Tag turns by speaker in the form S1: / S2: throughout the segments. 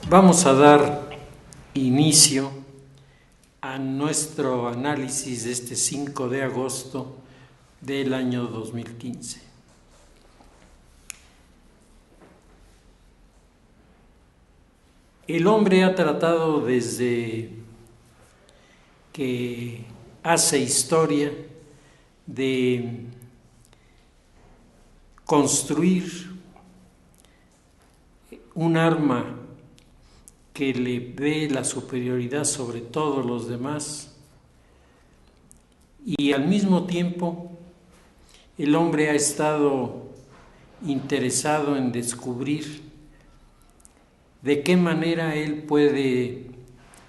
S1: Vamos a dar inicio a nuestro análisis de este 5 de agosto del año 2015. El hombre ha tratado desde que hace historia de construir un arma que le dé la superioridad sobre todos los demás, y al mismo tiempo el hombre ha estado interesado en descubrir de qué manera él puede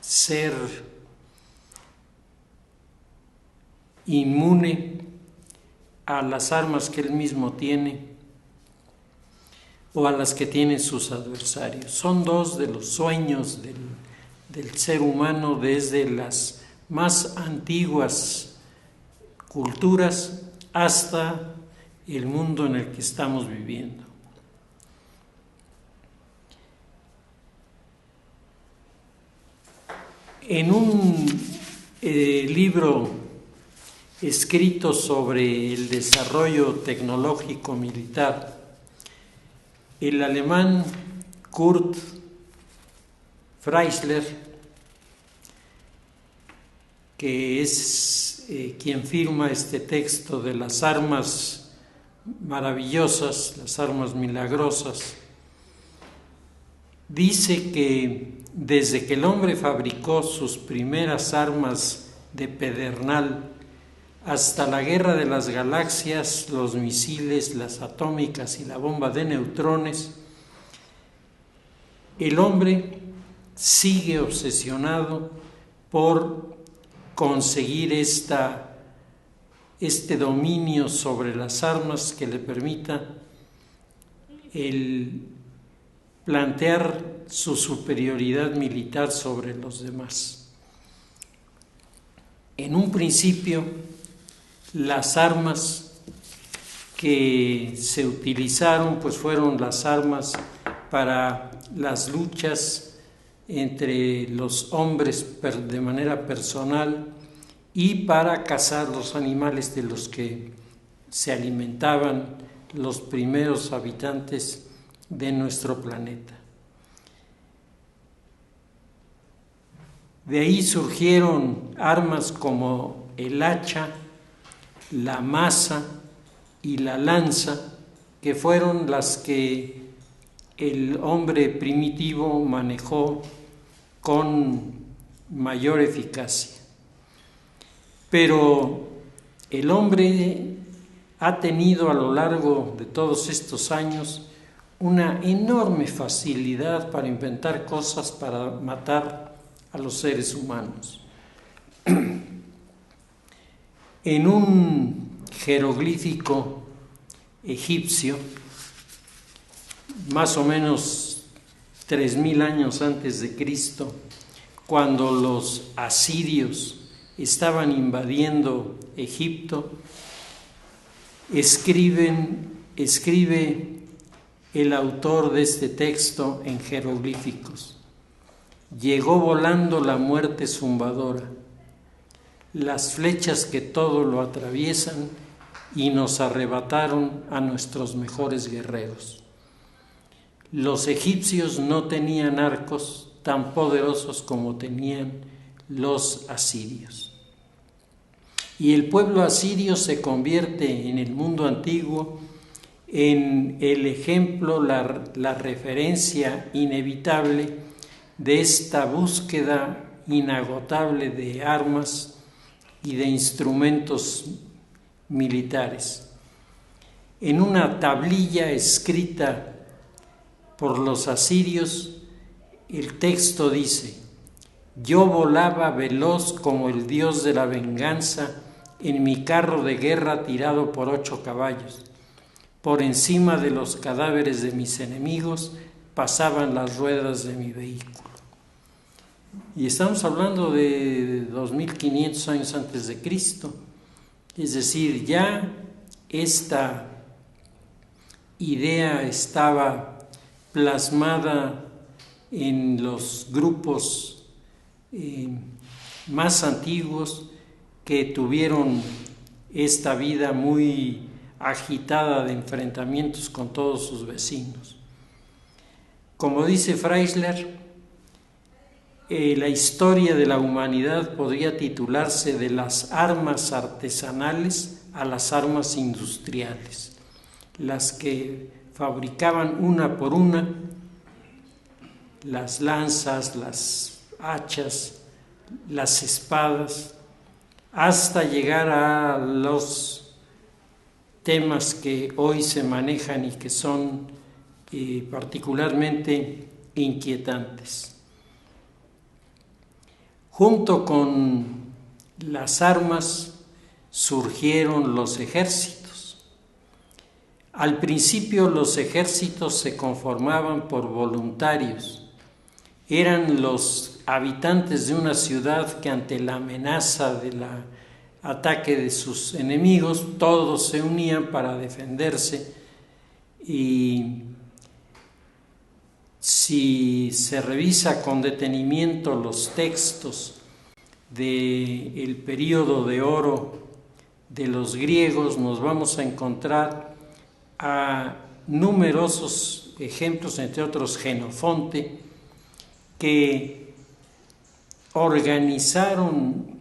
S1: ser inmune a las armas que él mismo tiene o a las que tienen sus adversarios. Son dos de los sueños del ser humano desde las más antiguas culturas hasta el mundo en el que estamos viviendo. En un libro escrito sobre el desarrollo tecnológico militar, el alemán Kurt Freisler, que es quien firma este texto de las armas maravillosas, las armas milagrosas, dice que desde que el hombre fabricó sus primeras armas de pedernal hasta la guerra de las galaxias, los misiles, las atómicas y la bomba de neutrones, el hombre sigue obsesionado por conseguir este dominio sobre las armas que le permita el plantear su superioridad militar sobre los demás. En un principio, las armas que se utilizaron pues fueron las armas para las luchas entre los hombres de manera personal y para cazar los animales de los que se alimentaban los primeros habitantes de nuestro planeta. De ahí surgieron armas como el hacha, la maza y la lanza, que fueron las que el hombre primitivo manejó con mayor eficacia. Pero el hombre ha tenido a lo largo de todos estos años una enorme facilidad para inventar cosas para matar a los seres humanos. En un jeroglífico egipcio, más o menos 3000 años antes de Cristo, cuando los asirios estaban invadiendo Egipto, escribe el autor de este texto en jeroglíficos: llegó volando la muerte zumbadora, las flechas que todo lo atraviesan, y nos arrebataron a nuestros mejores guerreros. Los egipcios no tenían arcos tan poderosos como tenían los asirios. Y el pueblo asirio se convierte en el mundo antiguo en el ejemplo, la referencia inevitable de esta búsqueda inagotable de armas y de instrumentos militares. En una tablilla escrita por los asirios, el texto dice: yo volaba veloz como el dios de la venganza en mi carro de guerra tirado por 8 caballos. Por encima de los cadáveres de mis enemigos pasaban las ruedas de mi vehículo. Y estamos hablando de 2500 años antes de Cristo. Es decir, ya esta idea estaba plasmada en los grupos más antiguos que tuvieron esta vida muy agitada de enfrentamientos con todos sus vecinos. Como dice Freisler, la historia de la humanidad podría titularse de las armas artesanales a las armas industriales, las que fabricaban una por una, las lanzas, las hachas, las espadas, hasta llegar a los temas que hoy se manejan y que son particularmente inquietantes. Junto con las armas surgieron los ejércitos. Al principio los ejércitos se conformaban por voluntarios. Eran los habitantes de una ciudad que ante la amenaza del ataque de sus enemigos, todos se unían para defenderse, y si se revisa con detenimiento los textos del período de oro de los griegos, nos vamos a encontrar a numerosos ejemplos, entre otros Jenofonte, que organizaron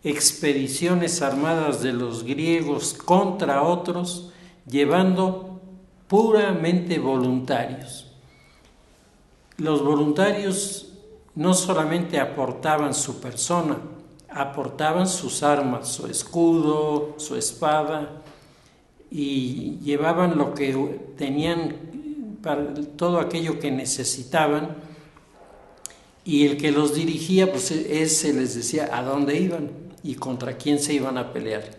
S1: expediciones armadas de los griegos contra otros, llevando puramente voluntarios. Los voluntarios no solamente aportaban su persona, aportaban sus armas, su escudo, su espada, y llevaban lo que tenían, para todo aquello que necesitaban, y el que los dirigía, pues ese les decía a dónde iban y contra quién se iban a pelear.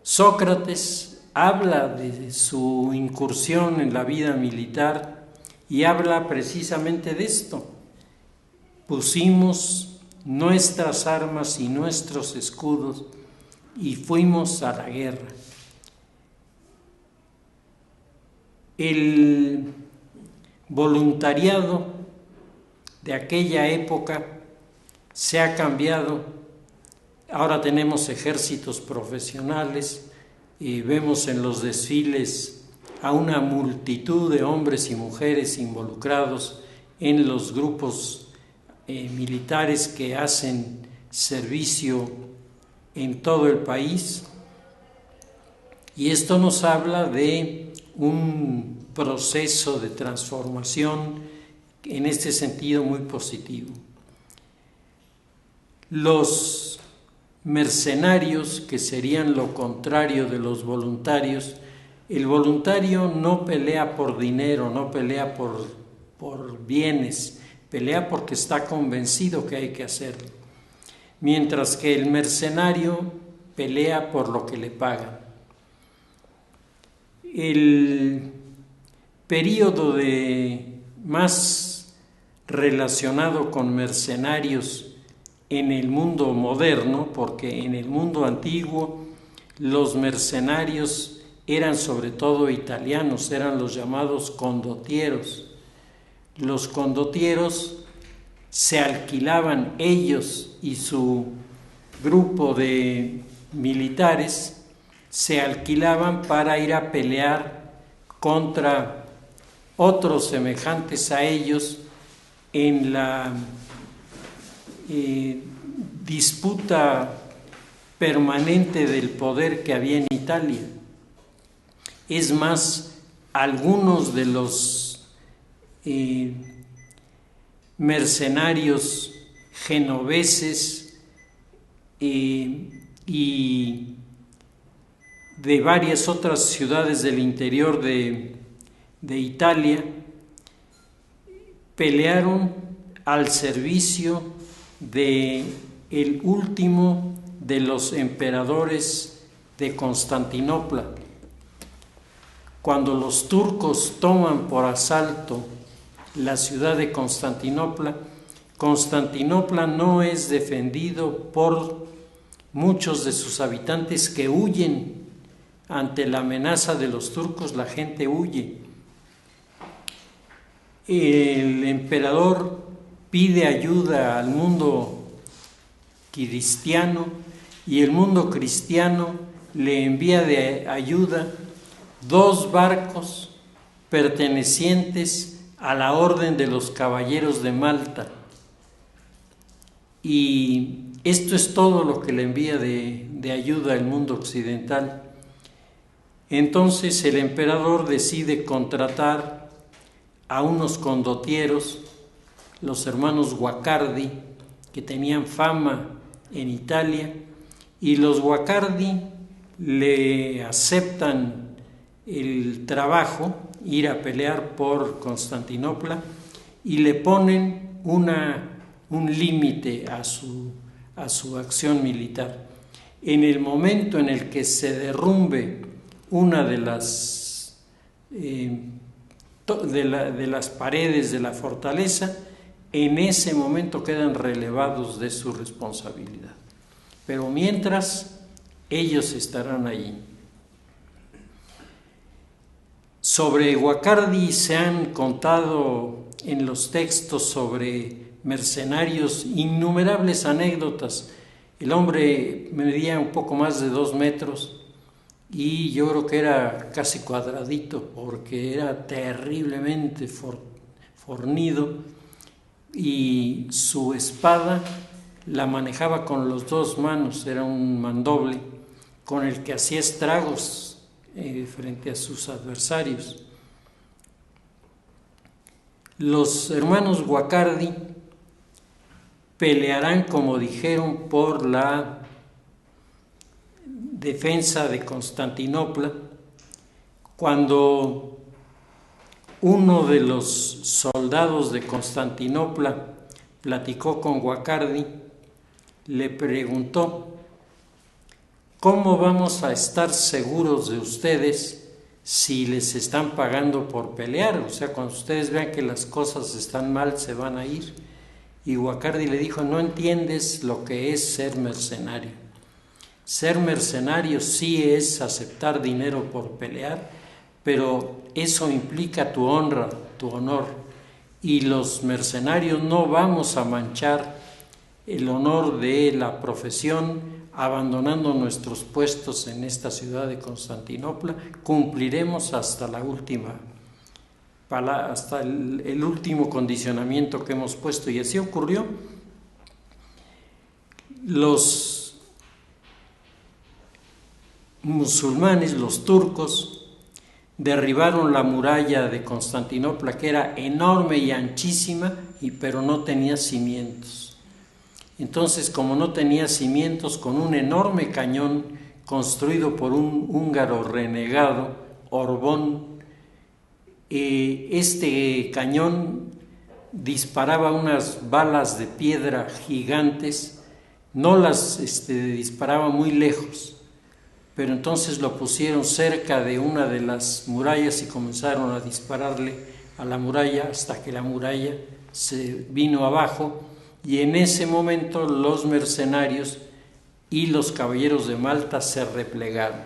S1: Sócrates habla de su incursión en la vida militar y habla precisamente de esto. Pusimos nuestras armas y nuestros escudos y fuimos a la guerra. El voluntariado de aquella época se ha cambiado. Ahora tenemos ejércitos profesionales y vemos en los desfiles a una multitud de hombres y mujeres involucrados en los grupos militares que hacen servicio en todo el país. Y esto nos habla de un proceso de transformación en este sentido muy positivo. Los mercenarios, que serían lo contrario de los voluntarios, el voluntario no pelea por dinero, no pelea por bienes, pelea porque está convencido que hay que hacerlo, mientras que el mercenario pelea por lo que le pagan. El período más relacionado con mercenarios en el mundo moderno, porque en el mundo antiguo los mercenarios eran sobre todo italianos, eran los llamados condottieros. Los condottieros se alquilaban, ellos y su grupo de militares se alquilaban para ir a pelear contra otros semejantes a ellos en la disputa permanente del poder que había en Italia. Es más, algunos de los mercenarios genoveses y de varias otras ciudades del interior de Italia pelearon al servicio de el último de los emperadores de Constantinopla. Cuando los turcos toman por asalto la ciudad de Constantinopla, Constantinopla no es defendido por muchos de sus habitantes que huyen ante la amenaza de los turcos. La gente huye. el emperador pide ayuda al mundo cristiano y el mundo cristiano le envía de ayuda 2 barcos pertenecientes a la Orden de los Caballeros de Malta. Y esto es todo lo que le envía de ayuda al mundo occidental. Entonces el emperador decide contratar a unos condottieros, los hermanos Guacardi, que tenían fama en Italia, y los Guacardi le aceptan el trabajo, ir a pelear por Constantinopla, y le ponen un límite a su acción militar. En el momento en el que se derrumbe una de las paredes de la fortaleza, en ese momento quedan relevados de su responsabilidad. Pero mientras, ellos estarán allí. Sobre Guacardi se han contado en los textos sobre mercenarios innumerables anécdotas. El hombre medía un poco más de 2 metros y yo creo que era casi cuadradito porque era terriblemente fornido, y su espada la manejaba con las 2 manos, era un mandoble con el que hacía estragos frente a sus adversarios. Los hermanos Guacardi pelearán, como dijeron, por la defensa de Constantinopla. Cuando uno de los soldados de Constantinopla platicó con Guacardi, le preguntó: ¿cómo vamos a estar seguros de ustedes si les están pagando por pelear? O sea, cuando ustedes vean que las cosas están mal, se van a ir. Y Guacardi le dijo: no entiendes lo que es ser mercenario. Ser mercenario sí es aceptar dinero por pelear, pero eso implica tu honra, tu honor. Y los mercenarios no vamos a manchar el honor de la profesión abandonando nuestros puestos en esta ciudad de Constantinopla. Cumpliremos hasta la última, hasta el último condicionamiento que hemos puesto, y así ocurrió. Los musulmanes, los turcos, derribaron la muralla de Constantinopla, que era enorme y anchísima, pero no tenía cimientos. Entonces, como no tenía cimientos, con un enorme cañón construido por un húngaro renegado, Orbón, este cañón disparaba unas balas de piedra gigantes, no las disparaba muy lejos, pero entonces lo pusieron cerca de una de las murallas y comenzaron a dispararle a la muralla hasta que la muralla se vino abajo, y en ese momento los mercenarios y los caballeros de Malta se replegaron.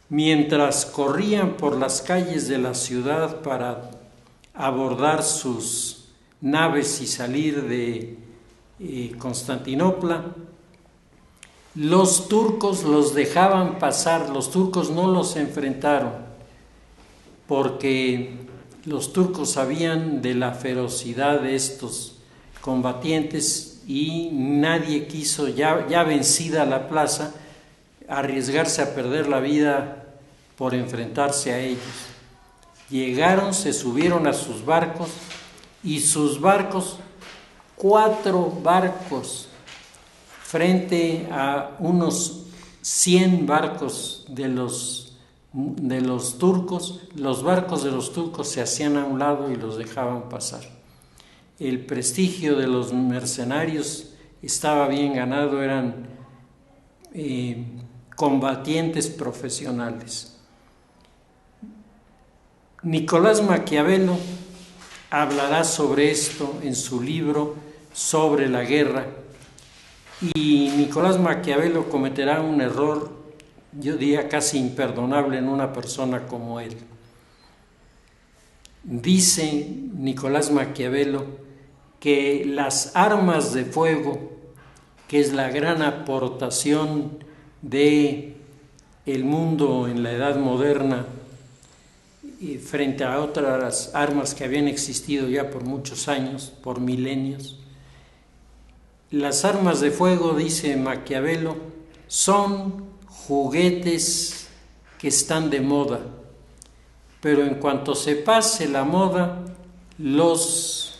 S1: Mientras corrían por las calles de la ciudad para abordar sus naves y salir de Constantinopla, los turcos los dejaban pasar. Los turcos no los enfrentaron porque los turcos sabían de la ferocidad de estos combatientes y nadie quiso, ya vencida la plaza, arriesgarse a perder la vida por enfrentarse a ellos. Llegaron, se subieron a sus barcos, y sus barcos, 4 barcos frente a unos 100 barcos de los turcos. Los barcos de los turcos se hacían a un lado y los dejaban pasar. El prestigio de los mercenarios estaba bien ganado, eran combatientes profesionales. Nicolás Maquiavelo hablará sobre esto en su libro Sobre la guerra, y Nicolás Maquiavelo cometerá un error, yo diría casi imperdonable, en una persona como él. Dice Nicolás Maquiavelo que las armas de fuego, que es la gran aportación de el mundo en la edad moderna frente a otras armas que habían existido ya por muchos años, por milenios. Las armas de fuego, dice Maquiavelo, son juguetes que están de moda, pero en cuanto se pase la moda, las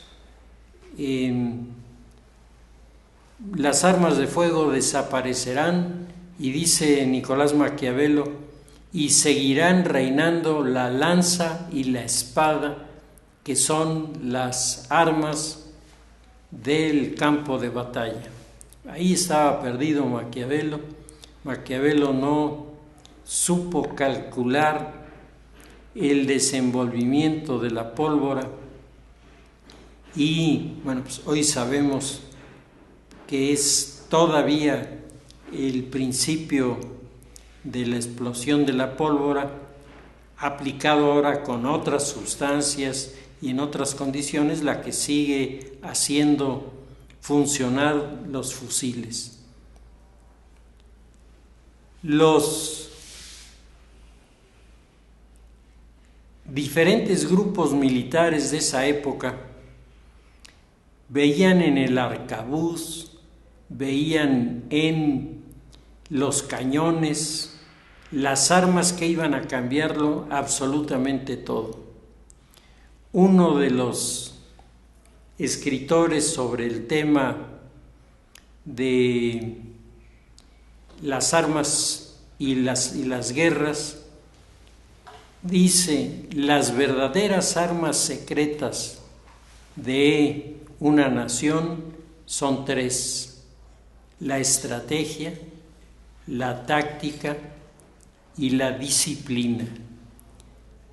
S1: armas de fuego desaparecerán, y dice Nicolás Maquiavelo, y seguirán reinando la lanza y la espada, que son las armas del campo de batalla. Ahí estaba perdido Maquiavelo. Maquiavelo no supo calcular el desenvolvimiento de la pólvora, y bueno, pues hoy sabemos que es todavía el principio de la explosión de la pólvora, aplicado ahora con otras sustancias y en otras condiciones, la que sigue haciendo funcionar los fusiles. Los diferentes grupos militares de esa época veían en el arcabuz, veían en los cañones, las armas que iban a cambiarlo absolutamente todo. Uno de los escritores sobre el tema de las armas y las guerras dice: las verdaderas armas secretas de una nación son tres: la estrategia, la táctica y la disciplina.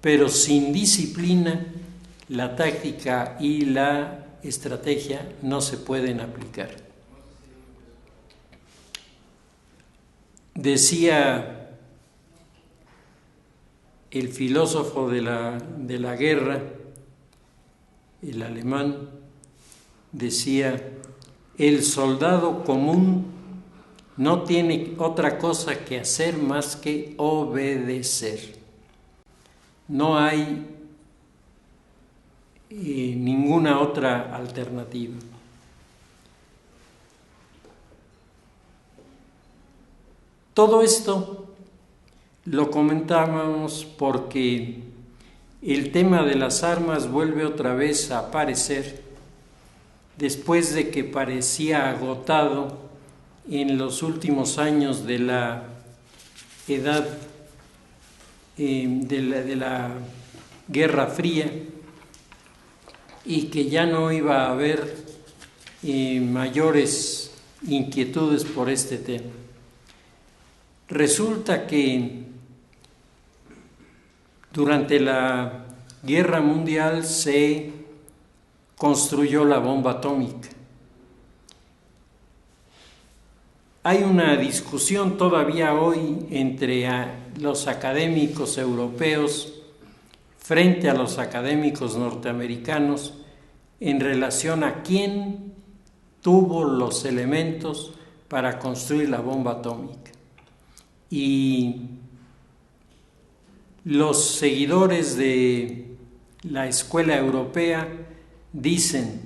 S1: Pero sin disciplina, la táctica y la estrategia no se pueden aplicar. Decía el filósofo de la guerra, el alemán, decía: el soldado común no tiene otra cosa que hacer más que obedecer. No hay ninguna otra alternativa. Todo esto lo comentábamos porque el tema de las armas vuelve otra vez a aparecer después de que parecía agotado en los últimos años de la edad de la Guerra Fría, y que ya no iba a haber mayores inquietudes por este tema. Resulta que durante la Guerra Mundial se construyó la bomba atómica. Hay una discusión todavía hoy entre los académicos europeos frente a los académicos norteamericanos en relación a quién tuvo los elementos para construir la bomba atómica. Y los seguidores de la escuela europea dicen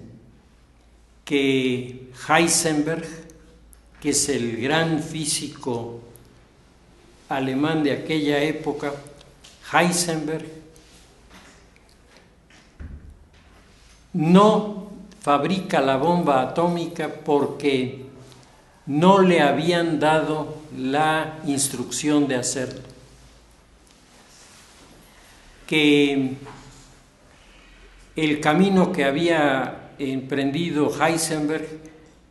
S1: que Heisenberg, que es el gran físico alemán de aquella época, Heisenberg no fabrica la bomba atómica porque no le habían dado la instrucción de hacerlo. Que el camino que había emprendido Heisenberg,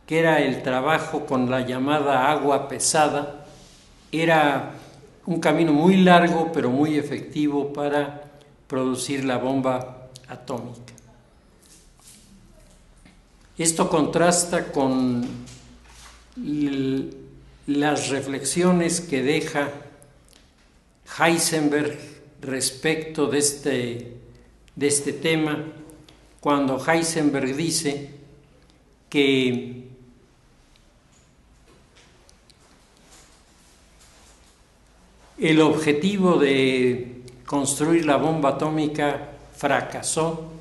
S1: que era el trabajo con la llamada agua pesada, era un camino muy largo pero muy efectivo para producir la bomba atómica. Esto contrasta con las reflexiones que deja Heisenberg respecto de este de este tema cuando Heisenberg dice que el objetivo de construir la bomba atómica fracasó,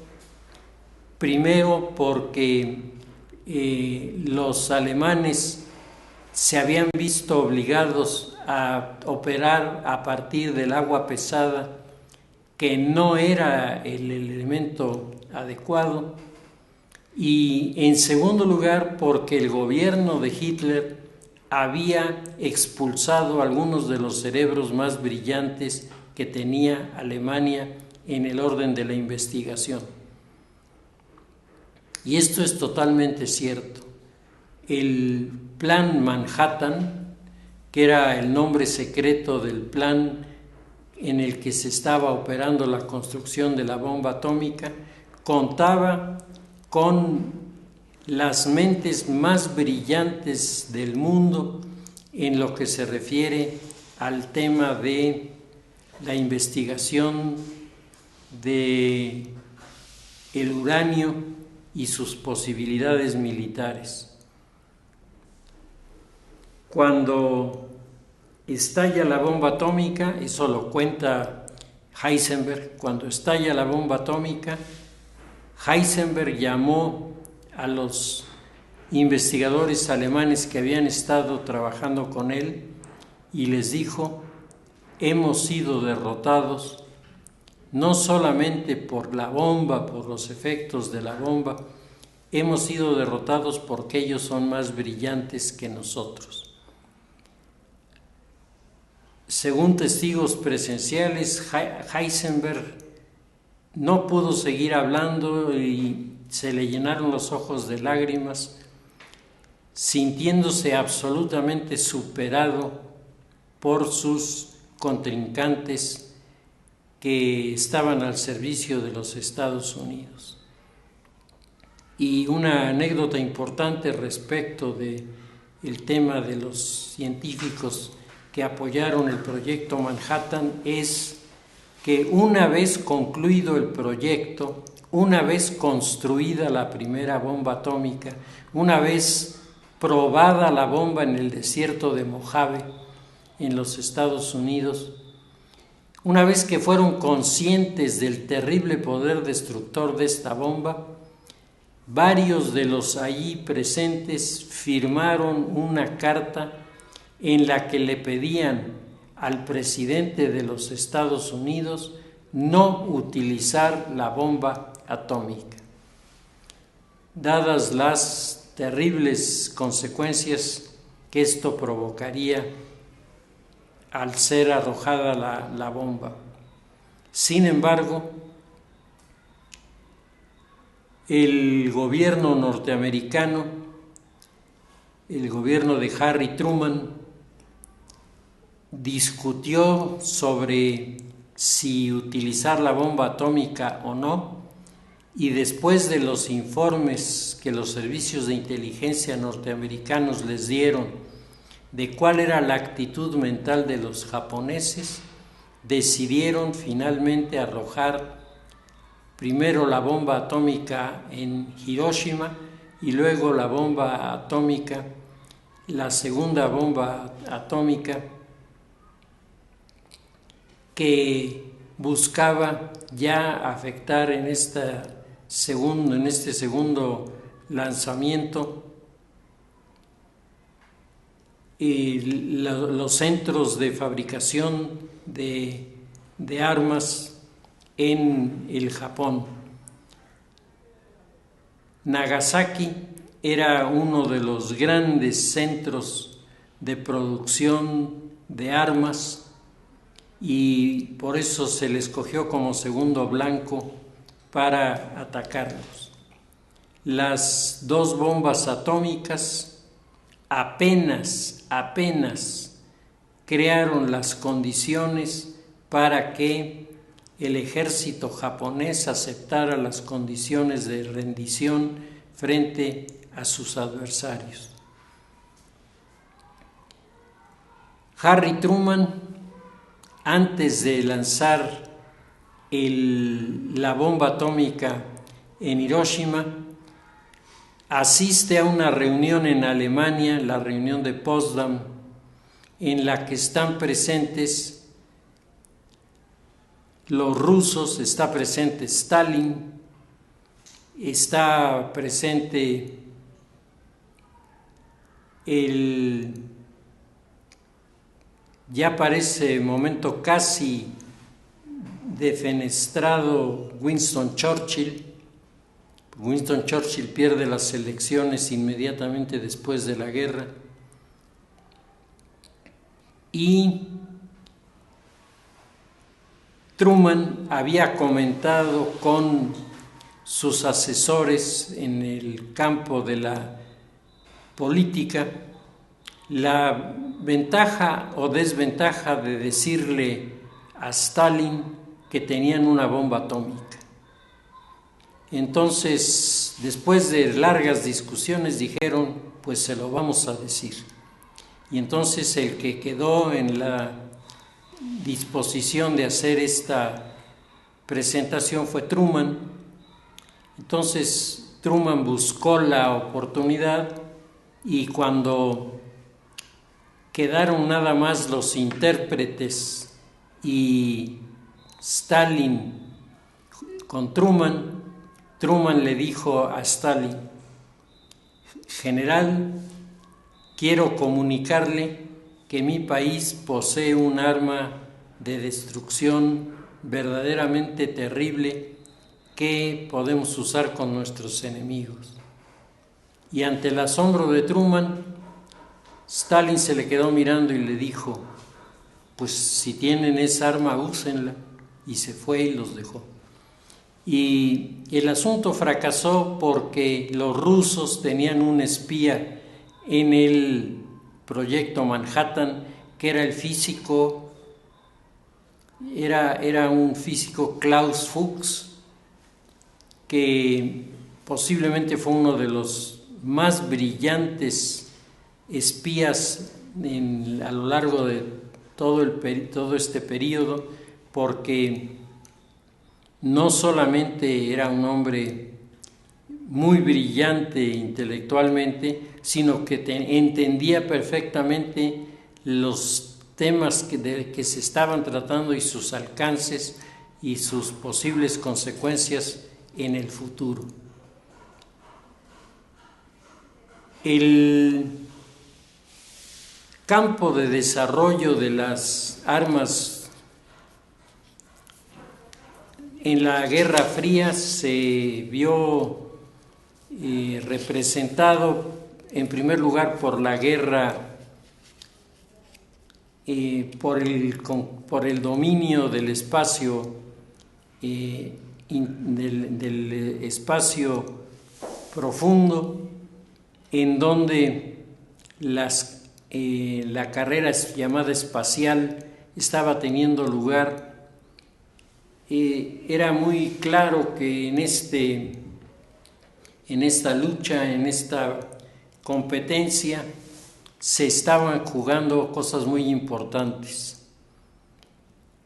S1: primero porque los alemanes se habían visto obligados a operar a partir del agua pesada, que no era el elemento adecuado, y en segundo lugar porque el gobierno de Hitler había expulsado algunos de los cerebros más brillantes que tenía Alemania en el orden de la investigación. Y esto es totalmente cierto. El Plan Manhattan, que era el nombre secreto del plan en el que se estaba operando la construcción de la bomba atómica, contaba con las mentes más brillantes del mundo en lo que se refiere al tema de la investigación de el uranio y sus posibilidades militares. Cuando estalla la bomba atómica, eso lo cuenta Heisenberg, cuando estalla la bomba atómica, Heisenberg llamó a los investigadores alemanes que habían estado trabajando con él y les dijo: hemos sido derrotados no solamente por la bomba, por los efectos de la bomba, hemos sido derrotados porque ellos son más brillantes que nosotros. Según testigos presenciales, Heisenberg no pudo seguir hablando y se le llenaron los ojos de lágrimas, sintiéndose absolutamente superado por sus contrincantes que estaban al servicio de los Estados Unidos. Y una anécdota importante respecto del tema de los científicos que apoyaron el proyecto Manhattan es que una vez concluido el proyecto, una vez construida la primera bomba atómica, una vez probada la bomba en el desierto de Mojave, en los Estados Unidos, una vez que fueron conscientes del terrible poder destructor de esta bomba, varios de los allí presentes firmaron una carta en la que le pedían al presidente de los Estados Unidos no utilizar la bomba atómica. Dadas las terribles consecuencias que esto provocaría al ser arrojada la bomba. Sin embargo, el gobierno norteamericano, el gobierno de Harry Truman, discutió sobre si utilizar la bomba atómica o no, y después de los informes que los servicios de inteligencia norteamericanos les dieron de cuál era la actitud mental de los japoneses, decidieron finalmente arrojar primero la bomba atómica en Hiroshima y luego la bomba atómica, la segunda bomba atómica que buscaba ya afectar en este segundo lanzamiento los centros de fabricación de armas en el Japón. Nagasaki era uno de los grandes centros de producción de armas y por eso se le escogió como segundo blanco para atacarlos. Las dos bombas atómicas apenas crearon las condiciones para que el ejército japonés aceptara las condiciones de rendición frente a sus adversarios. Harry Truman, antes de lanzar la bomba atómica en Hiroshima, asiste a una reunión en Alemania, la reunión de Potsdam, en la que están presentes los rusos, está presente Stalin, está presente ya para ese momento casi defenestrado Winston Churchill. Winston Churchill pierde las elecciones inmediatamente después de la guerra y Truman había comentado con sus asesores en el campo de la política la ventaja o desventaja de decirle a Stalin que tenían una bomba atómica. Entonces, después de largas discusiones, dijeron, pues se lo vamos a decir. Y entonces el que quedó en la disposición de hacer esta presentación fue Truman. Entonces, Truman buscó la oportunidad y cuando quedaron nada más los intérpretes y Stalin con Truman, Truman le dijo a Stalin, general, quiero comunicarle que mi país posee un arma de destrucción verdaderamente terrible que podemos usar con nuestros enemigos. Y ante el asombro de Truman, Stalin se le quedó mirando y le dijo, pues si tienen esa arma, úsenla. Y se fue y los dejó. Y el asunto fracasó porque los rusos tenían un espía en el proyecto Manhattan, que era el físico, era un físico Klaus Fuchs, que posiblemente fue uno de los más brillantes espías a lo largo de todo este periodo, porque no solamente era un hombre muy brillante intelectualmente, sino que entendía perfectamente los temas que se estaban tratando y sus alcances y sus posibles consecuencias en el futuro. El campo de desarrollo de las armas en la Guerra Fría se vio representado en primer lugar por la guerra, por el dominio del espacio, del espacio profundo, en donde la carrera llamada espacial estaba teniendo lugar. Era muy claro que en esta lucha, en esta competencia, se estaban jugando cosas muy importantes.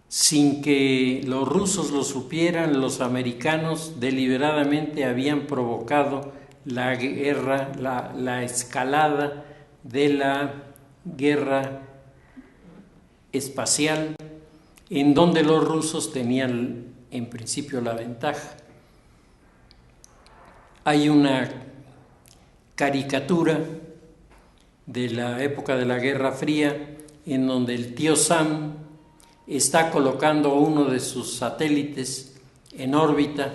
S1: Sin que los rusos lo supieran, los americanos deliberadamente habían provocado la guerra, la escalada de la guerra espacial, en donde los rusos tenían en principio la ventaja. Hay una caricatura de la época de la Guerra Fría en donde el tío Sam está colocando uno de sus satélites en órbita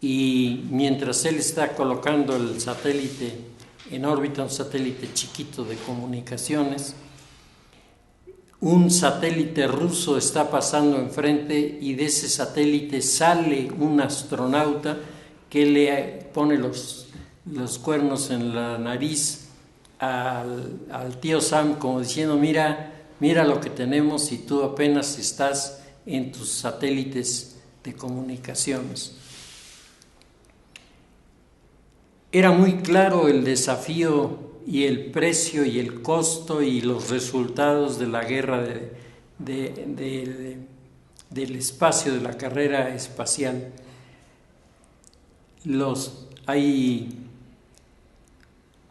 S1: y mientras él está colocando el satélite en órbita, un satélite chiquito de comunicaciones, un satélite ruso está pasando enfrente y de ese satélite sale un astronauta que le pone los cuernos en la nariz al tío Sam como diciendo, mira lo que tenemos y tú apenas estás en tus satélites de comunicaciones. Era muy claro el desafío y el precio y el costo y los resultados de la guerra de del espacio, de la carrera espacial. Hay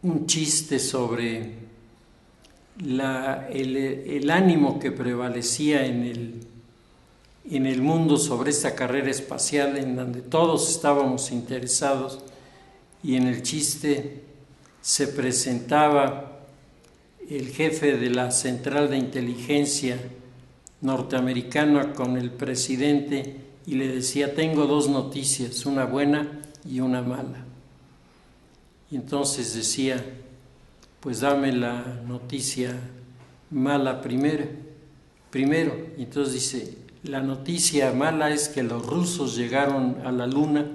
S1: un chiste sobre el ánimo que prevalecía en el mundo sobre esta carrera espacial, en donde todos estábamos interesados, y en el chiste se presentaba el jefe de la central de inteligencia norteamericana con el presidente y le decía: tengo dos noticias, una buena y una mala. Y entonces decía: pues dame la noticia mala primero. Y entonces dice: la noticia mala es que los rusos llegaron a la luna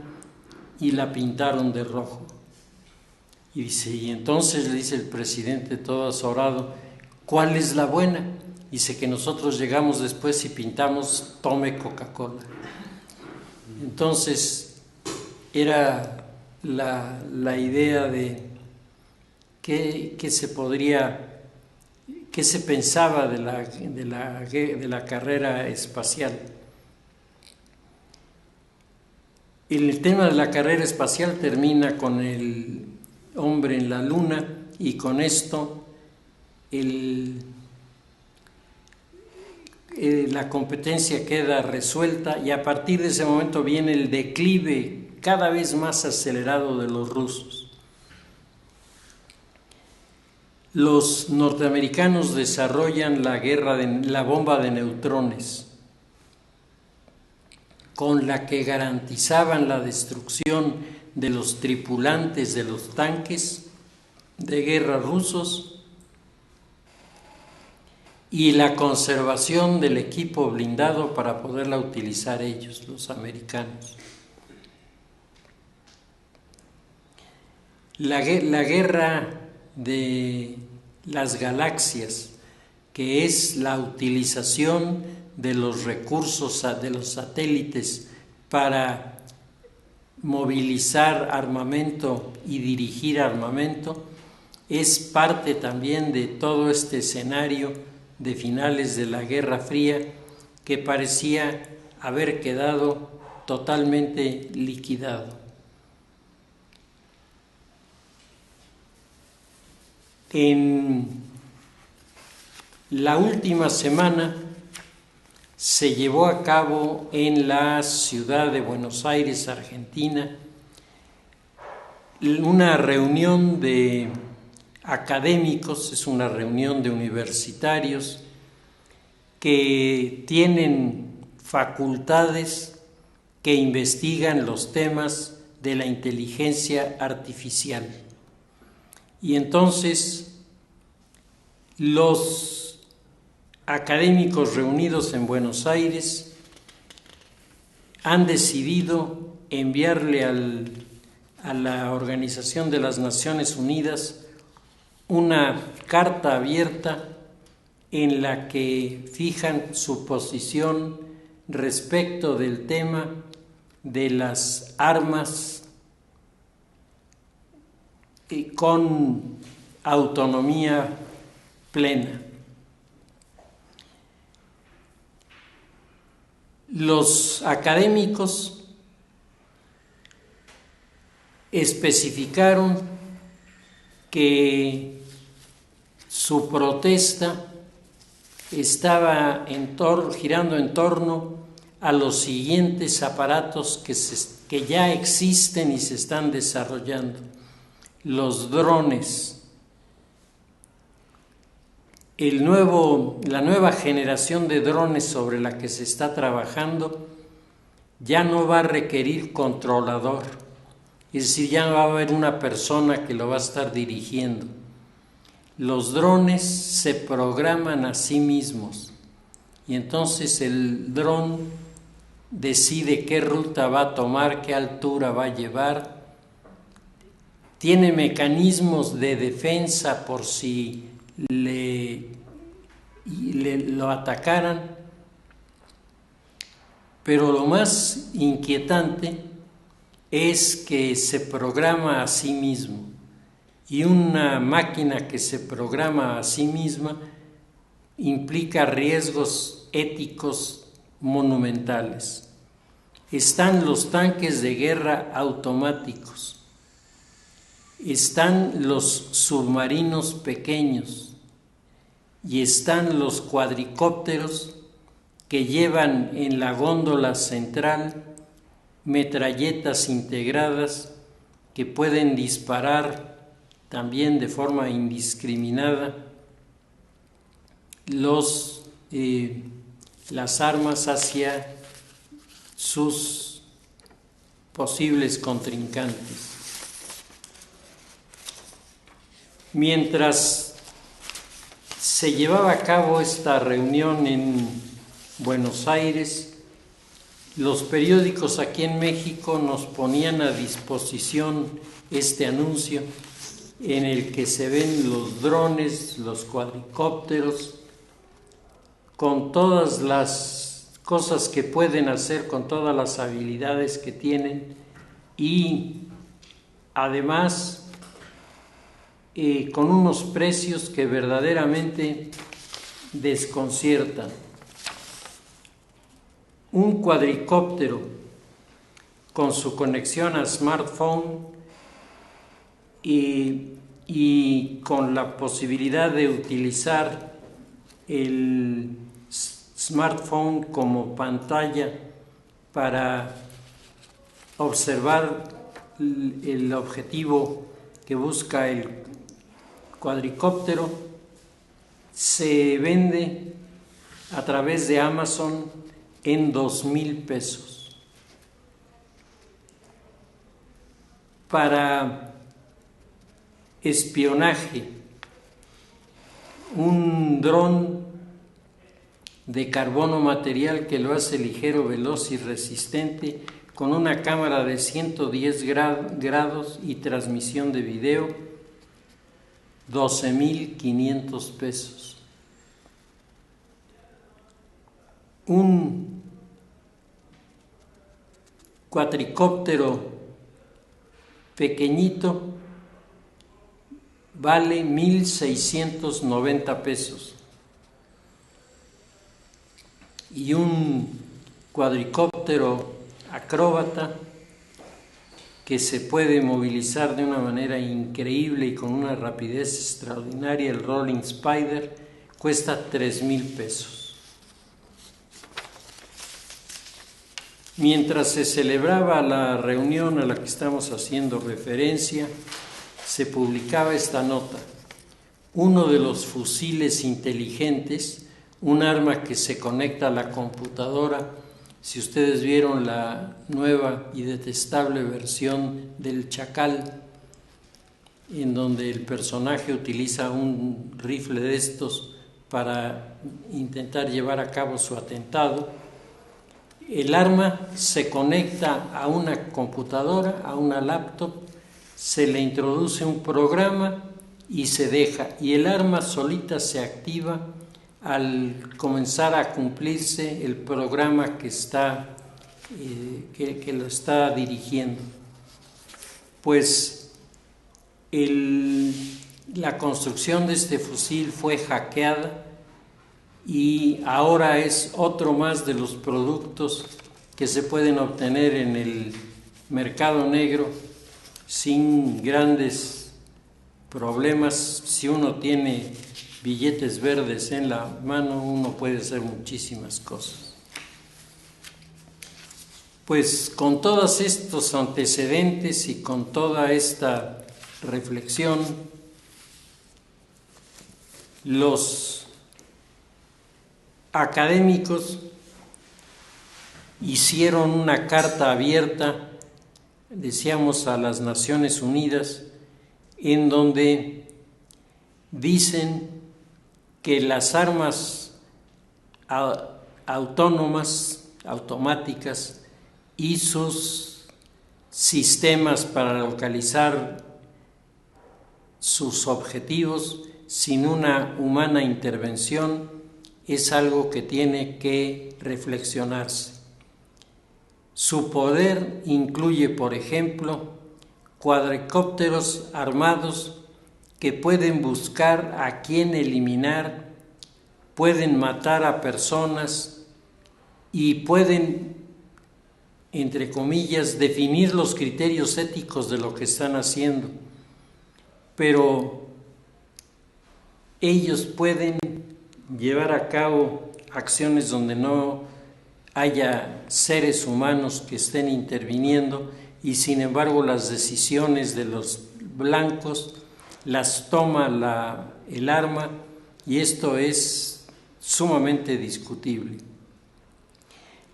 S1: y la pintaron de rojo. Y dice, y entonces le dice el presidente todo azorado: ¿cuál es la buena? Dice: que nosotros llegamos después y pintamos tome Coca-Cola. Entonces era la idea de qué se pensaba de la carrera espacial. El tema de la carrera espacial termina con el hombre en la luna, y con esto la competencia queda resuelta, y a partir de ese momento viene el declive cada vez más acelerado de los rusos. Los norteamericanos desarrollan la bomba de neutrones, con la que garantizaban la destrucción de los tripulantes de los tanques de guerra rusos y la conservación del equipo blindado para poderla utilizar ellos, los americanos. La guerra de las galaxias, que es la utilización de los recursos de los satélites para movilizar armamento y dirigir armamento, es parte también de todo este escenario de finales de la Guerra Fría, que parecía haber quedado totalmente liquidado. En la última semana se llevó a cabo en la ciudad de Buenos Aires, Argentina, una reunión de académicos, es una reunión de universitarios que tienen facultades que investigan los temas de la inteligencia artificial. Y entonces los académicos reunidos en Buenos Aires han decidido enviarle a la Organización de las Naciones Unidas una carta abierta en la que fijan su posición respecto del tema de las armas con autonomía plena. Los académicos especificaron que su protesta estaba girando en torno a los siguientes aparatos que ya existen y se están desarrollando: los drones, la nueva generación de drones sobre la que se está trabajando ya no va a requerir controlador, es decir, ya no va a haber una persona que lo va a estar dirigiendo. Los drones se programan a sí mismos y entonces el dron decide qué ruta va a tomar, qué altura va a llevar. Tiene mecanismos de defensa por si lo atacaran, pero lo más inquietante es que se programa a sí mismo, y una máquina que se programa a sí misma implica riesgos éticos monumentales. Están los tanques de guerra automáticos. Están los submarinos pequeños. Y están los cuadricópteros que llevan en la góndola central metralletas integradas que pueden disparar también de forma indiscriminada las armas hacia sus posibles contrincantes. Mientras se llevaba a cabo esta reunión en Buenos Aires, los periódicos aquí en México nos ponían a disposición este anuncio en el que se ven los drones, los cuadricópteros, con todas las cosas que pueden hacer, con todas las habilidades que tienen y además con unos precios que verdaderamente desconciertan. Un cuadricóptero con su conexión a smartphone y con la posibilidad de utilizar el smartphone como pantalla para observar el objetivo que busca el cuadricóptero, se vende a través de Amazon en 2,000 pesos. Para espionaje, un dron de carbono material que lo hace ligero, veloz y resistente, con una cámara de 110 grados y transmisión de video, 12,500 pesos. Un cuatricóptero pequeñito vale 1,690 pesos. Y un cuadricóptero acróbata que se puede movilizar de una manera increíble y con una rapidez extraordinaria, el Rolling Spider, cuesta 3,000 pesos. Mientras se celebraba la reunión a la que estamos haciendo referencia, se publicaba esta nota: uno de los fusiles inteligentes, un arma que se conecta a la computadora. Si ustedes vieron la nueva y detestable versión del Chacal, en donde el personaje utiliza un rifle de estos para intentar llevar a cabo su atentado, el arma se conecta a una computadora, a una laptop, se le introduce un programa y se deja, y el arma solita se activa al comenzar a cumplirse el programa que lo está dirigiendo. Pues la construcción de este fusil fue hackeada y ahora es otro más de los productos que se pueden obtener en el mercado negro sin grandes problemas. Si uno tiene billetes verdes en la mano, uno puede hacer muchísimas cosas. Pues con todos estos antecedentes y con toda esta reflexión, los académicos hicieron una carta abierta, decíamos, a las Naciones Unidas, en donde dicen que las armas autónomas, automáticas, y sus sistemas para localizar sus objetivos sin una humana intervención es algo que tiene que reflexionarse. Su poder incluye, por ejemplo, cuadricópteros armados que pueden buscar a quién eliminar, pueden matar a personas y pueden, entre comillas, definir los criterios éticos de lo que están haciendo, pero ellos pueden llevar a cabo acciones donde no haya seres humanos que estén interviniendo, y sin embargo las decisiones de los blancos las toma el arma, y esto es sumamente discutible.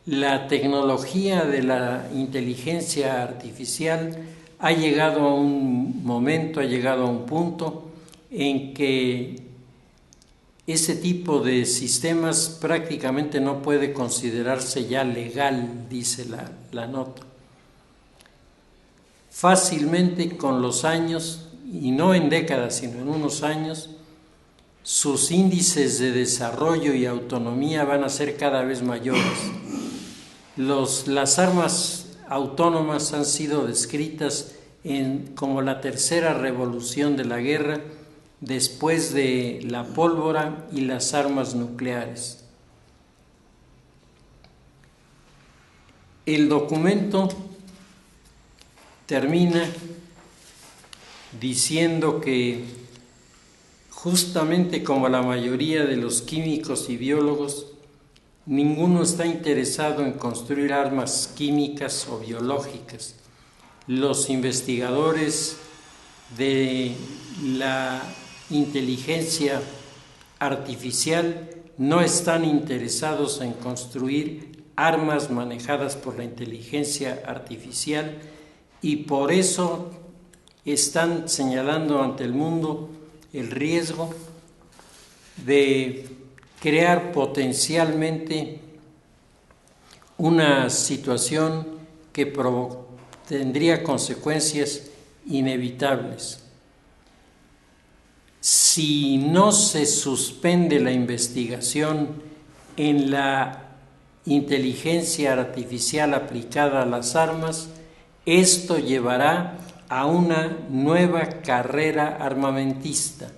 S1: La tecnología de la inteligencia artificial ha llegado a un momento, ha llegado a un punto en que ese tipo de sistemas prácticamente no puede considerarse ya legal, dice la nota. Fácilmente con los años, y no en décadas, sino en unos años, sus índices de desarrollo y autonomía van a ser cada vez mayores. Las armas autónomas han sido descritas como la tercera revolución de la guerra, después de la pólvora y las armas nucleares. El documento termina diciendo que justamente como la mayoría de los químicos y biólogos, ninguno está interesado en construir armas químicas o biológicas. Los investigadores de la inteligencia artificial no están interesados en construir armas manejadas por la inteligencia artificial, y por eso están señalando ante el mundo el riesgo de crear potencialmente una situación que tendría consecuencias inevitables. Si no se suspende la investigación en la inteligencia artificial aplicada a las armas, esto llevará a una nueva carrera armamentista,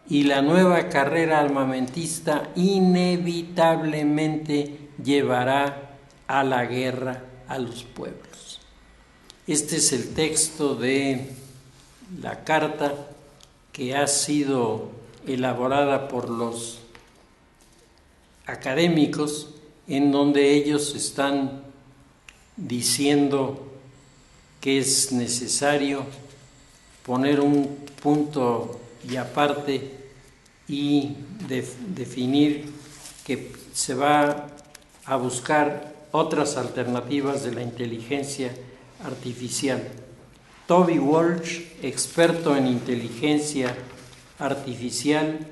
S1: y la nueva carrera armamentista inevitablemente llevará a la guerra a los pueblos. Este es el texto de la carta que ha sido elaborada por los académicos, en donde ellos están diciendo que es necesario poner un punto y aparte y definir que se va a buscar otras alternativas de la inteligencia artificial. Toby Walsh, experto en inteligencia artificial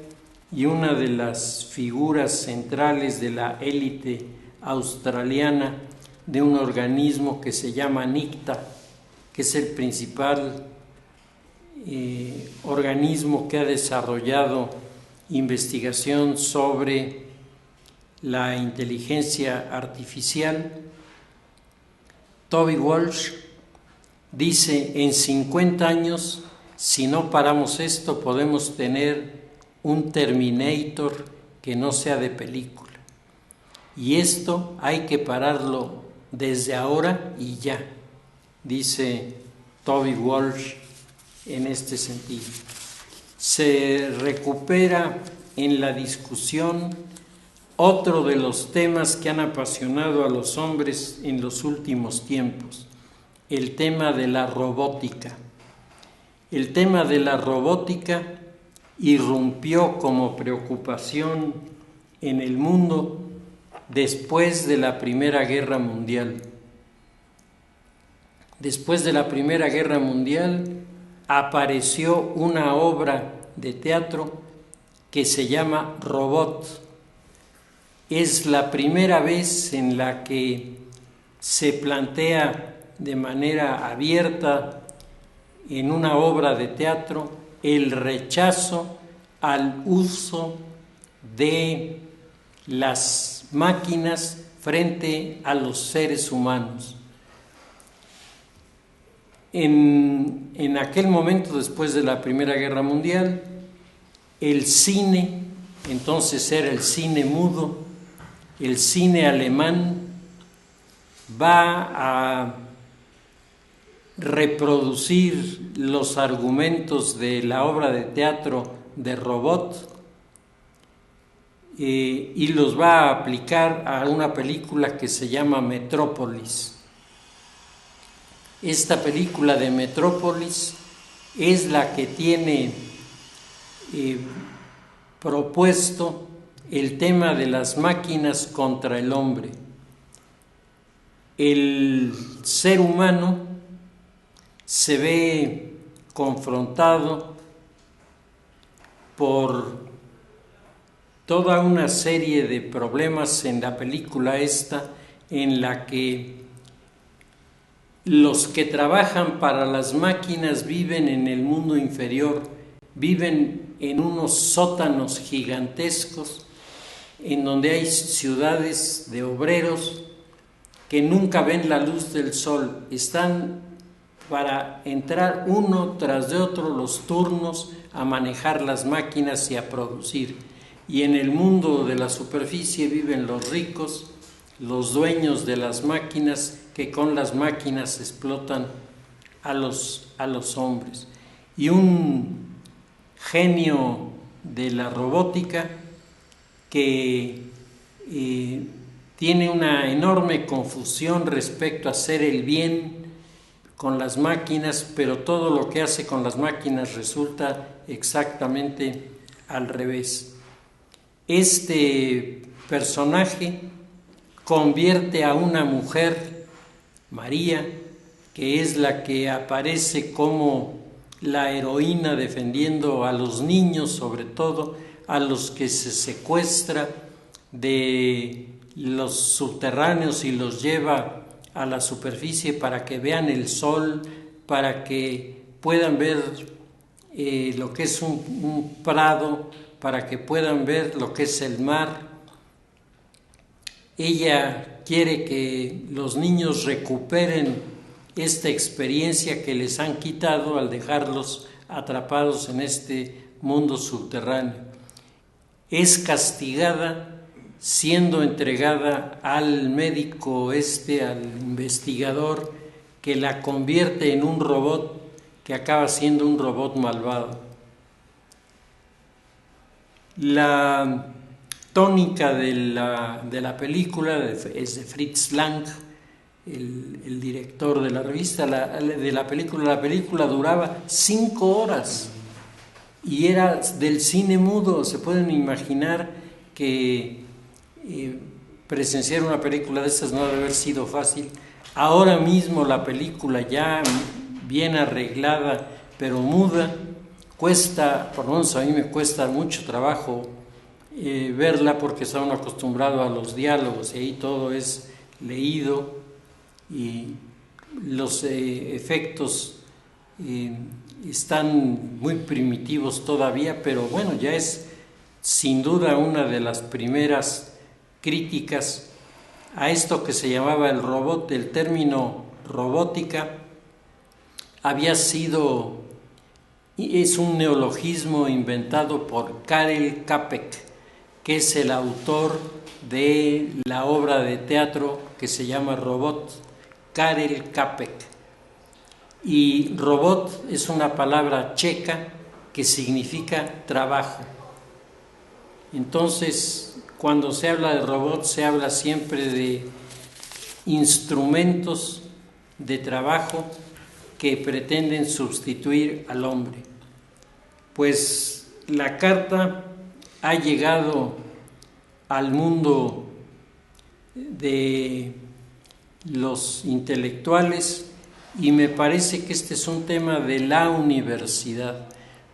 S1: y una de las figuras centrales de la élite australiana de un organismo que se llama NICTA, que es el principal organismo que ha desarrollado investigación sobre la inteligencia artificial. Toby Walsh dice: en 50 años, si no paramos esto, podemos tener un Terminator que no sea de película. Y esto hay que pararlo desde ahora y ya, dice Toby Walsh en este sentido. Se recupera en la discusión otro de los temas que han apasionado a los hombres en los últimos tiempos, el tema de la robótica. El tema de la robótica irrumpió como preocupación en el mundo después de la Primera Guerra Mundial. Después de la Primera Guerra Mundial apareció una obra de teatro que se llama Robot. Es la primera vez en la que se plantea de manera abierta en una obra de teatro el rechazo al uso de las máquinas frente a los seres humanos. En aquel momento, después de la Primera Guerra Mundial, el cine, entonces era el cine mudo, el cine alemán va a reproducir los argumentos de la obra de teatro de Robot y los va a aplicar a una película que se llama Metrópolis. Esta película de Metrópolis es la que tiene propuesto el tema de las máquinas contra el hombre. El ser humano se ve confrontado por toda una serie de problemas en la película esta, en la que los que trabajan para las máquinas viven en el mundo inferior, viven en unos sótanos gigantescos, en donde hay ciudades de obreros que nunca ven la luz del sol, están para entrar uno tras de otro los turnos a manejar las máquinas y a producir. Y en el mundo de la superficie viven los ricos, los dueños de las máquinas, que con las máquinas explotan a los hombres. Y un genio de la robótica que tiene una enorme confusión respecto a hacer el bien con las máquinas, pero todo lo que hace con las máquinas resulta exactamente al revés. Este personaje convierte a una mujer, María, que es la que aparece como la heroína defendiendo a los niños, sobre todo a los que se secuestra de los subterráneos y los lleva a la superficie para que vean el sol, para que puedan ver lo que es un prado, para que puedan ver lo que es el mar. Ella quiere que los niños recuperen esta experiencia que les han quitado al dejarlos atrapados en este mundo subterráneo. Es castigada siendo entregada al médico al investigador, que la convierte en un robot que acaba siendo un robot malvado. La tónica de la película es de Fritz Lang, el director de la revista, de la película. La película duraba 5 horas y era del cine mudo. Se pueden imaginar que presenciar una película de estas no debe haber sido fácil. Ahora mismo la película ya bien arreglada pero muda cuesta, por lo menos a mí me cuesta mucho trabajo verla, porque está uno acostumbrado a los diálogos y ahí todo es leído y los efectos están muy primitivos todavía, pero bueno, ya es sin duda una de las primeras críticas a esto que se llamaba el robot. El término robótica es un neologismo inventado por Karel Čapek, que es el autor de la obra de teatro que se llama Robot, Karel Čapek. Y robot es una palabra checa que significa trabajo. Entonces, cuando se habla de robot, se habla siempre de instrumentos de trabajo que pretenden sustituir al hombre. Pues la carta ha llegado al mundo de los intelectuales y me parece que este es un tema de la universidad.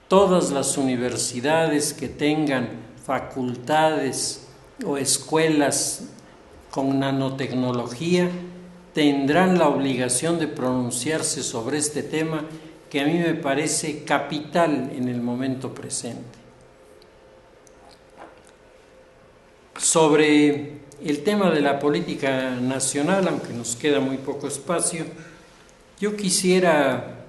S1: Todas las universidades que tengan facultades o escuelas con nanotecnología tendrán la obligación de pronunciarse sobre este tema, que a mí me parece capital en el momento presente. Sobre el tema de la política nacional, aunque nos queda muy poco espacio, yo quisiera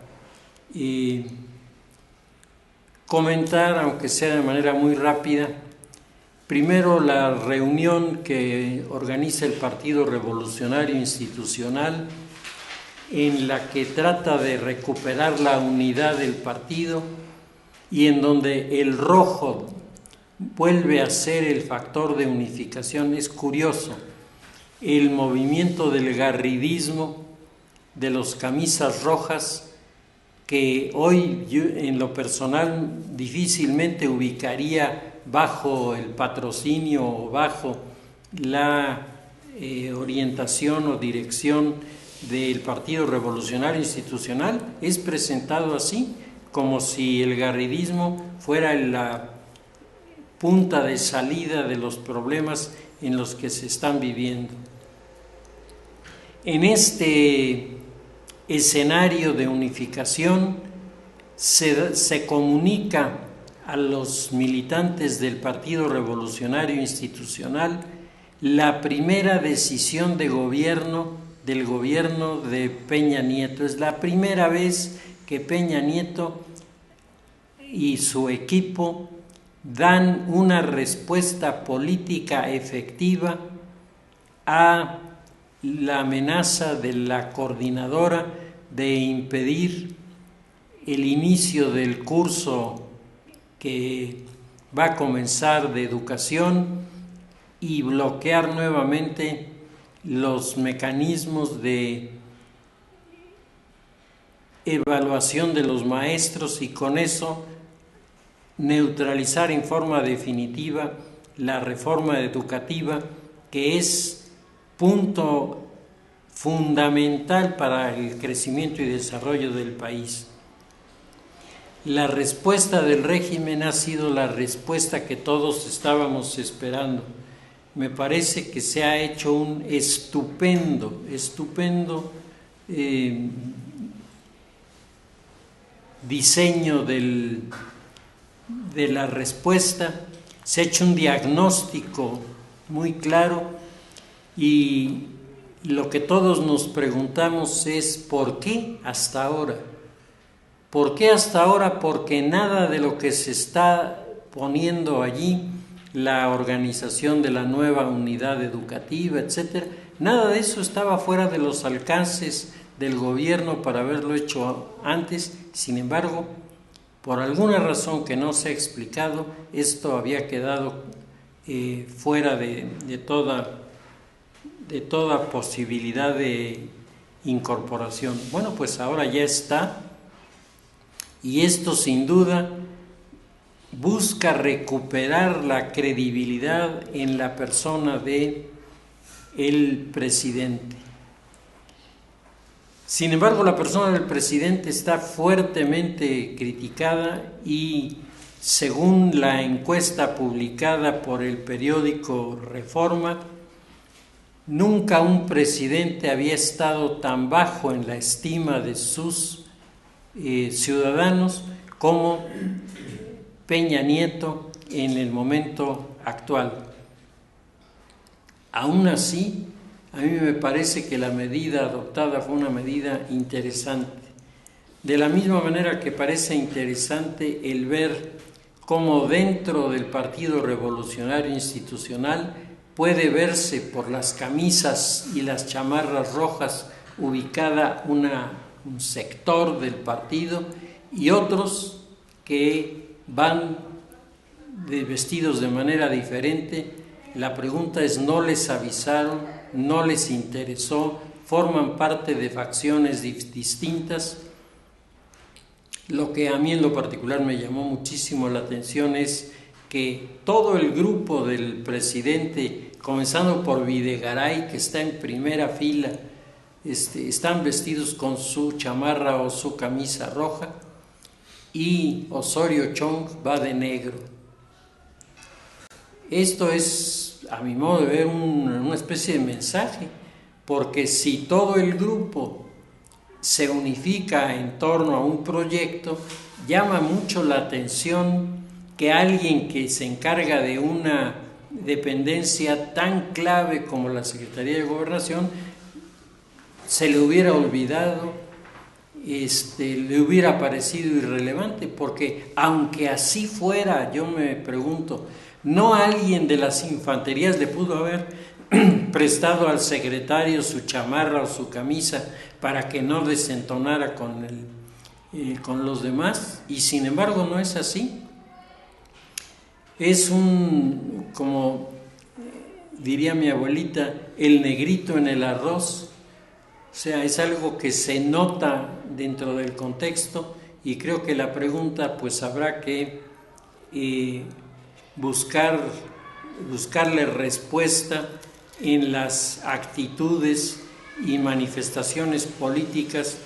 S1: comentar, aunque sea de manera muy rápida, Primero, la reunión que organiza el Partido Revolucionario Institucional, en la que trata de recuperar la unidad del partido y en donde el rojo vuelve a ser el factor de unificación. Es curioso, el movimiento del garridismo, de los camisas rojas, que hoy yo en lo personal difícilmente ubicaría bajo el patrocinio o bajo la orientación o dirección del Partido Revolucionario Institucional, es presentado así, como si el garridismo fuera la punta de salida de los problemas en los que se están viviendo. En este escenario de unificación se comunica a los militantes del Partido Revolucionario Institucional la primera decisión de gobierno del gobierno de Peña Nieto. Es la primera vez que Peña Nieto y su equipo dan una respuesta política efectiva a la amenaza de la coordinadora de impedir el inicio del curso que va a comenzar de educación y bloquear nuevamente los mecanismos de evaluación de los maestros y con eso neutralizar en forma definitiva la reforma educativa, que es punto fundamental para el crecimiento y desarrollo del país. La respuesta del régimen ha sido la respuesta que todos estábamos esperando. Me parece que se ha hecho un estupendo diseño de la respuesta. Se ha hecho un diagnóstico muy claro y lo que todos nos preguntamos es ¿por qué hasta ahora? ¿Por qué hasta ahora? Porque nada de lo que se está poniendo allí, la organización de la nueva unidad educativa, etcétera, nada de eso estaba fuera de los alcances del gobierno para haberlo hecho antes. Sin embargo, por alguna razón que no se ha explicado, esto había quedado fuera de toda posibilidad de incorporación. Bueno, pues ahora ya está, y esto sin duda busca recuperar la credibilidad en la persona de el presidente. Sin embargo, la persona del presidente está fuertemente criticada y, según la encuesta publicada por el periódico Reforma, nunca un presidente había estado tan bajo en la estima de sus ciudadanos como Peña Nieto en el momento actual. Aún así, a mí me parece que la medida adoptada fue una medida interesante. De la misma manera que parece interesante el ver cómo dentro del Partido Revolucionario Institucional puede verse por las camisas y las chamarras rojas ubicada un sector del partido y otros que van vestidos de manera diferente. La pregunta es, ¿no les avisaron? ¿No les interesó? ¿Forman parte de facciones distintas? Lo que a mí en lo particular me llamó muchísimo la atención es que todo el grupo del presidente, comenzando por Videgaray, que está en primera fila, están vestidos con su chamarra o su camisa roja, y Osorio Chong va de negro. Esto es, a mi modo de ver, una especie de mensaje, porque si todo el grupo se unifica en torno a un proyecto, llama mucho la atención que alguien que se encarga de una dependencia tan clave como la Secretaría de Gobernación se le hubiera olvidado, le hubiera parecido irrelevante, porque aunque así fuera, yo me pregunto, No alguien de las infanterías le pudo haber prestado al secretario su chamarra o su camisa para que no desentonara con los demás, y sin embargo no es así. Es como diría mi abuelita, el negrito en el arroz. O sea, es algo que se nota dentro del contexto, y creo que la pregunta pues habrá que buscarle respuesta en las actitudes y manifestaciones políticas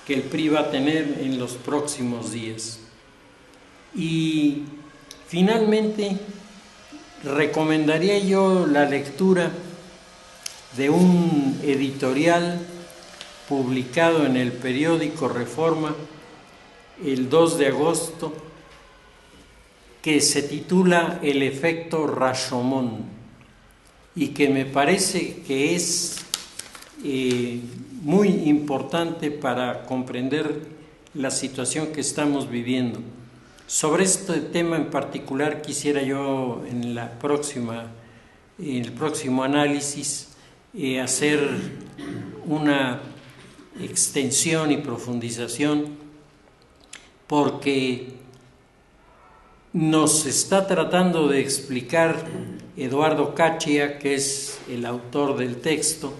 S1: que el PRI va a tener en los próximos días. Y finalmente recomendaría yo la lectura de un editorial publicado en el periódico Reforma el 2 de agosto, que se titula El efecto Rashomon, y que me parece que es muy importante para comprender la situación que estamos viviendo. Sobre este tema en particular quisiera yo en el próximo análisis hacer una extensión y profundización, porque nos está tratando de explicar Eduardo Cachia, que es el autor del texto,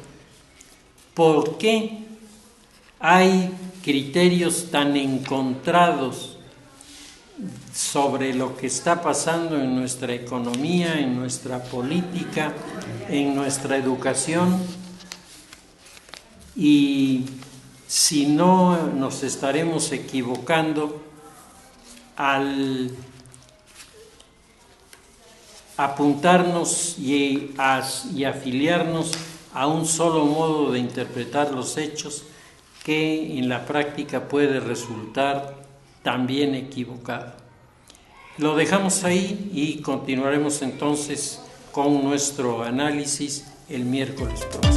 S1: por qué hay criterios tan encontrados sobre lo que está pasando en nuestra economía, en nuestra política, en nuestra educación, y si no nos estaremos equivocando al apuntarnos y afiliarnos a un solo modo de interpretar los hechos, que en la práctica puede resultar también equivocado. Lo dejamos ahí y continuaremos entonces con nuestro análisis el miércoles próximo.